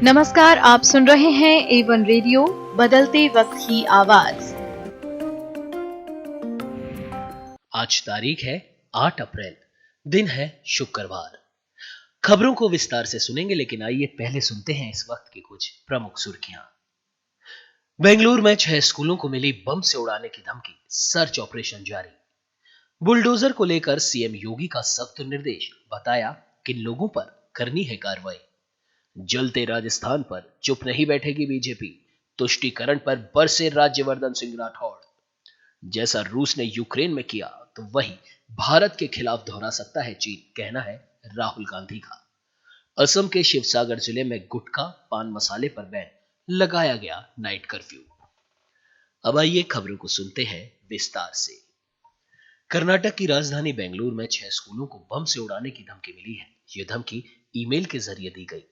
नमस्कार, आप सुन रहे हैं A1 रेडियो, बदलते वक्त की आवाज। आज तारीख है 8 अप्रैल, दिन है शुक्रवार। खबरों को विस्तार से सुनेंगे, लेकिन आइए पहले सुनते हैं इस वक्त की कुछ प्रमुख सुर्खियां। बेंगलुरु में 6 स्कूलों को मिली बम से उड़ाने की धमकी, सर्च ऑपरेशन जारी। बुलडोजर को लेकर सीएम योगी का सख्त निर्देश, बताया किन लोगों पर करनी है कार्रवाई। जलते राजस्थान पर चुप नहीं बैठेगी बीजेपी, तुष्टीकरण पर बरसे राज्यवर्धन सिंह राठौड़। जैसा रूस ने यूक्रेन में किया, तो वही भारत के खिलाफ दोहरा सकता है चीन, कहना है राहुल गांधी का। असम के शिवसागर जिले में गुटखा पान मसाले पर बैन, लगाया गया नाइट कर्फ्यू। अब आइए खबरों को सुनते हैं विस्तार से। कर्नाटक की राजधानी बेंगलुरु में 6 स्कूलों को बम से उड़ाने की धमकी मिली है। यह धमकी ईमेल के जरिए दी गई।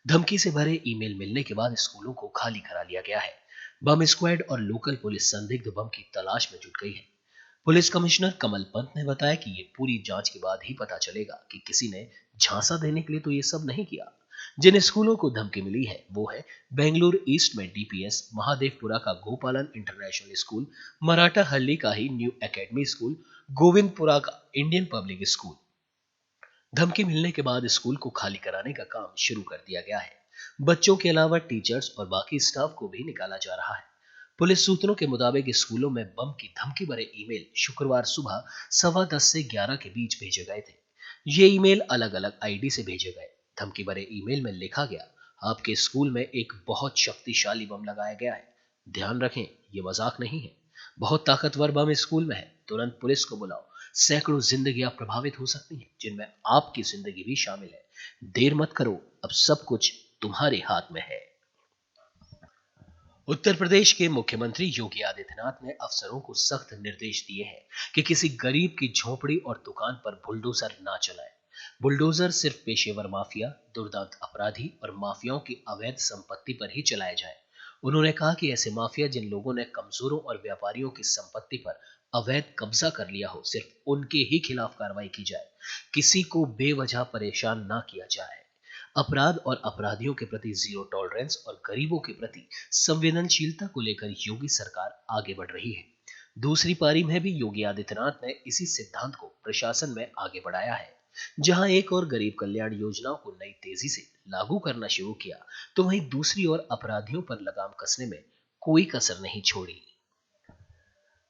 धमकी से भरे ईमेल मिलने के बाद स्कूलों को खाली करा लिया गया है। बम स्क्वाड और लोकल पुलिस संदिग्ध बम की तलाश में जुट गई है। पुलिस कमिश्नर कमल पंत ने बताया कि ये पूरी जांच के बाद ही पता चलेगा कि किसी ने झांसा देने के लिए तो ये सब नहीं किया। जिन स्कूलों को धमकी मिली है वो है बेंगलुरु ईस्ट में डीपीएस, महादेवपुरा का गोपालन इंटरनेशनल स्कूल, मराठा हल्ली का ही न्यू एकेडमी स्कूल, गोविंदपुरा का इंडियन पब्लिक स्कूल। धमकी मिलने के बाद स्कूल को खाली कराने का काम शुरू कर दिया गया है। बच्चों के अलावा टीचर्स और बाकी स्टाफ को भी निकाला जा रहा है। पुलिस सूत्रों के मुताबिक स्कूलों में बम की धमकी भरे ईमेल शुक्रवार सुबह 10:15 से 11 के बीच भेजे गए थे। ये ईमेल अलग अलग आईडी से भेजे गए। धमकी भरे ईमेल में लिखा गया, आपके स्कूल में एक बहुत शक्तिशाली बम लगाया गया है, ध्यान रखें ये मजाक नहीं है। बहुत ताकतवर बम स्कूल में है, तुरंत पुलिस को बुलाओ। सैकड़ों जिंदगियां प्रभावित हो सकती हैं, जिनमें आपकी जिंदगी भी शामिल है। देर मत करो, अब सब कुछ तुम्हारे हाथ में है। उत्तर प्रदेश के मुख्यमंत्री योगी आदित्यनाथ ने अफसरों को सख्त निर्देश दिए हैं कि किसी गरीब की झोपड़ी और दुकान पर बुलडोजर ना चलाएं। बुलडोजर सिर्फ पेशेवर माफिया, दुर्दांत अपराधी और माफियाओं की अवैध संपत्ति पर ही चलाए जाए। उन्होंने कहा कि ऐसे माफिया जिन लोगों ने कमजोरों और व्यापारियों की संपत्ति पर अवैध कब्जा कर लिया हो, सिर्फ उनके ही खिलाफ कार्रवाई की जाए। किसी को बेवजह परेशान ना किया जाए। अपराध और अपराधियों के प्रति जीरो टॉलरेंस और गरीबों के प्रति संवेदनशीलता को लेकर योगी सरकार आगे बढ़ रही है। दूसरी पारी में भी योगी आदित्यनाथ ने इसी सिद्धांत को प्रशासन में आगे बढ़ाया है। जहां एक और गरीब कल्याण योजनाओं को नई तेजी से लागू करना शुरू किया, तो वहीं दूसरी ओर अपराधियों पर लगाम कसने में कोई कसर नहीं छोड़ी।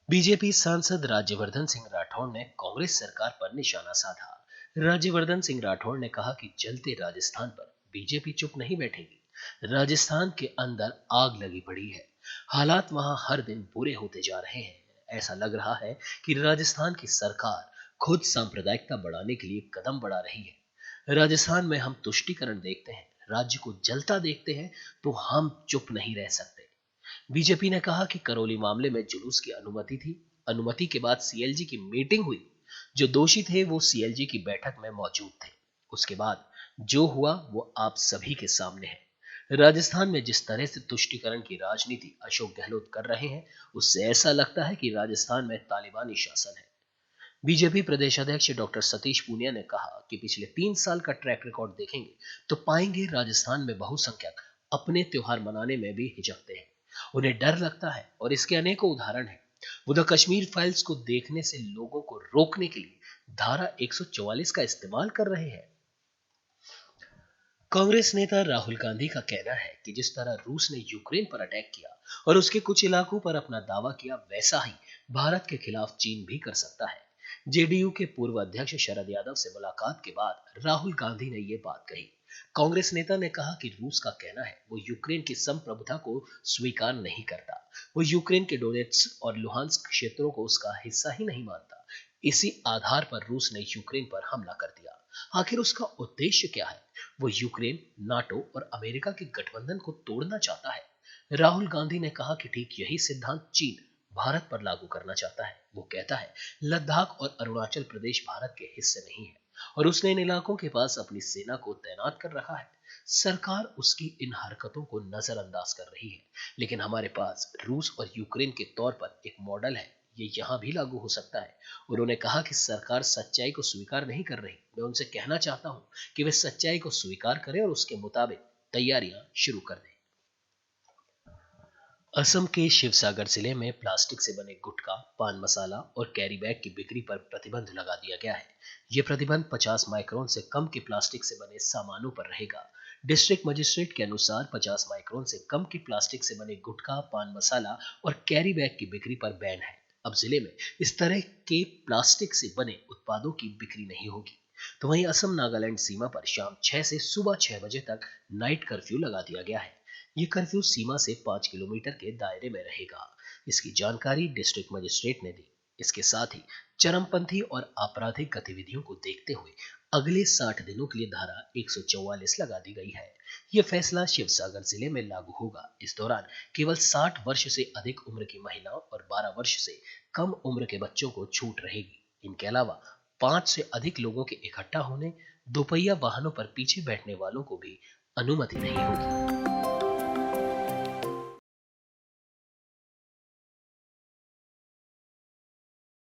बीजेपी सांसद राज्यवर्धन सिंह राठौड़ ने कांग्रेस सरकार पर निशाना साधा। राज्यवर्धन सिंह राठौड़ ने कहा कि जलते राजस्थान पर बीजेपी चुप नहीं बैठेगी। राजस्थान के अंदर आग लगी पड़ी है। हालात वहां हर दिन बुरे होते जा रहे हैं। ऐसा लग रहा है कि राजस्थान की सरकार खुद सांप्रदायिकता बढ़ाने के लिए कदम बढ़ा रही है। राजस्थान में हम तुष्टीकरण देखते हैं, राज्य को जलता देखते हैं, तो हम चुप नहीं रह सकते। बीजेपी ने कहा कि करौली मामले में जुलूस की अनुमति थी। अनुमति के बाद सीएलजी की मीटिंग हुई। जो दोषी थे वो सीएलजी की बैठक में मौजूद थे। उसके बाद जो हुआ वो आप सभी के सामने है। राजस्थान में जिस तरह से तुष्टीकरण की राजनीति अशोक गहलोत कर रहे हैं, उससे ऐसा लगता है कि राजस्थान में तालिबानी शासन है। बीजेपी प्रदेश अध्यक्ष डॉक्टर सतीश पूनिया ने कहा कि पिछले 3 साल का ट्रैक रिकॉर्ड देखेंगे तो पाएंगे राजस्थान में बहुसंख्यक अपने त्योहार मनाने में भी हिचकते हैं। उन्हें डर लगता है और इसके अनेकों उदाहरण हैं। वो द कश्मीर फाइल्स को देखने से लोगों को रोकने के लिए धारा 144 का इस्तेमाल कर रहे हैं। कांग्रेस नेता राहुल गांधी का कहना है कि जिस तरह रूस ने यूक्रेन पर अटैक किया और उसके कुछ इलाकों पर अपना दावा किया, वैसा ही भारत के खिलाफ चीन भी कर सकता है। जेडीयू के पूर्व अध्यक्ष शरद यादव से मुलाकात के बाद राहुल गांधी ने ये बात कही। कांग्रेस नेता ने कहा कि रूस का कहना है वो यूक्रेन की संप्रभुता को स्वीकार नहीं करता। वो यूक्रेन के डोनेट्स्क और लुहांस्क क्षेत्रों को उसका हिस्सा ही नहीं मानता। इसी आधार पर रूस ने यूक्रेन पर हमला कर दिया। आखिर उसका उद्देश्य क्या है? वो यूक्रेन, नाटो और अमेरिका के गठबंधन को तोड़ना चाहता है। राहुल गांधी ने कहा कि ठीक यही सिद्धांत चीन भारत पर लागू करना चाहता है। वो कहता है लद्दाख और अरुणाचल प्रदेश भारत के हिस्से नहीं है और उसने इन इलाकों के पास अपनी सेना को तैनात कर रखा है। सरकार उसकी इन हरकतों को नजरअंदाज कर रही है, लेकिन हमारे पास रूस और यूक्रेन के तौर पर एक मॉडल है, ये यहां भी लागू हो सकता है। उन्होंने कहा कि सरकार सच्चाई को स्वीकार नहीं कर रही। मैं उनसे कहना चाहता हूं कि वे सच्चाई को स्वीकार करें और उसके मुताबिक तैयारियां शुरू कर दें। असम के शिवसागर जिले में प्लास्टिक से बने गुटखा, पान मसाला और कैरी बैग की बिक्री पर प्रतिबंध लगा दिया गया है। यह प्रतिबंध 50 माइक्रोन से कम के प्लास्टिक से बने सामानों पर रहेगा। डिस्ट्रिक्ट मजिस्ट्रेट के अनुसार 50 माइक्रोन से कम के प्लास्टिक से बने गुटखा, पान मसाला और कैरी बैग की बिक्री पर बैन है। अब जिले में इस तरह के प्लास्टिक से बने उत्पादों की बिक्री नहीं होगी। तो वहीं असम नागालैंड सीमा पर शाम 6 से सुबह 6 बजे तक नाइट कर्फ्यू लगा दिया गया है। ये कर्फ्यू सीमा से 5 किलोमीटर के दायरे में रहेगा। इसकी जानकारी डिस्ट्रिक्ट मजिस्ट्रेट ने दी। इसके साथ ही चरमपंथी और आपराधिक गतिविधियों को देखते हुए अगले 60 दिनों के लिए धारा 144 लगा दी गई है। यह फैसला शिवसागर जिले में लागू होगा। इस दौरान केवल 60 वर्ष से अधिक उम्र की महिलाओं और 12 वर्ष से कम उम्र के बच्चों को छूट रहेगी। इनके अलावा 5 से अधिक लोगों के इकट्ठा होने, दोपहिया वाहनों पर पीछे बैठने वालों को भी अनुमति नहीं होगी।